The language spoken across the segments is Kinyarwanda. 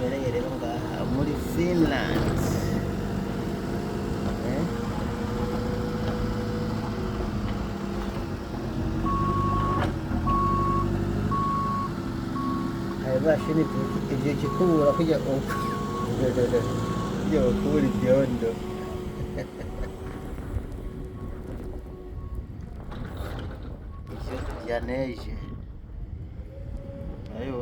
tubereye rero ngaha muri Finland. Bashini ivyo kikubura kujya kujya kubura ibyondo. Ivyo vya neige ayo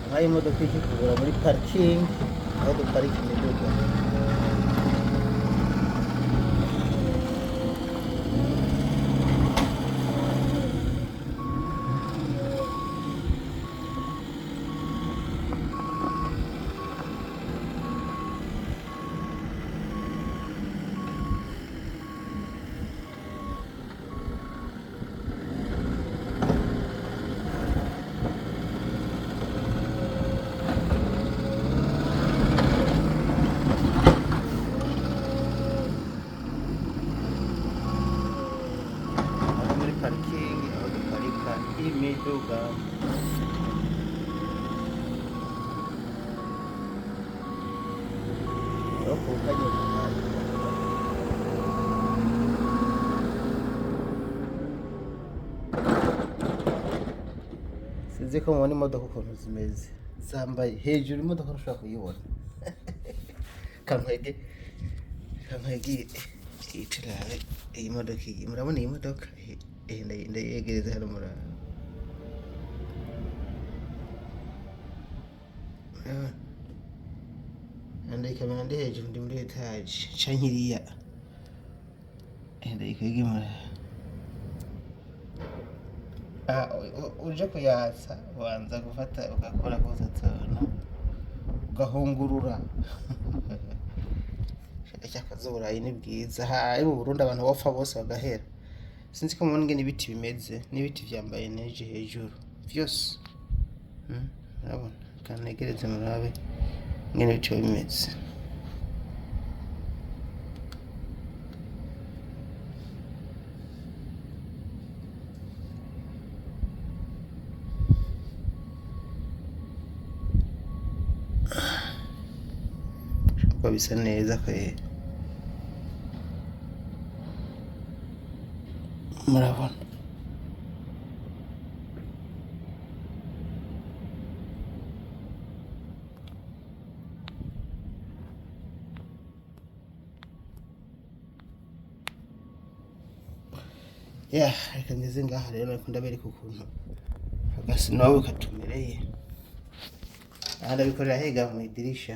nk'ayo imodoka ikikubura muri parking aho duparika imiduga. Parking aho duparika imiduga. Sinzi ko mubona imodoka ukuntu zimeze zambaye hejuru, imodoka ntushobora kuyibona. Kankwege itirabe iyi modoka iyi, murabona iyi modoka ndayegereza hano muraba. Ndayikamera ndi hejuru, ndi muri etaje ca nkiriya ndayikwege muraba. Uje kuyatsa ubanza gufata ugakora kose tona ugahungurura. Icyakazuburayi ni bwiza. Hari mu Burundi abantu bapfa bose bagahera. Sinzi ko mubona ingene ibiti bimeze, n'ibiti vyambaye neige hejuru vyose. Murabona kanegereze murabe ingene ibiti bimeze. Uko bisa neza kwe. Murabona reka ngeze ngaha rero ariko ndabereka ukuntu agasi nawe katumereye. Aha ndabikorera hega mu idirisha.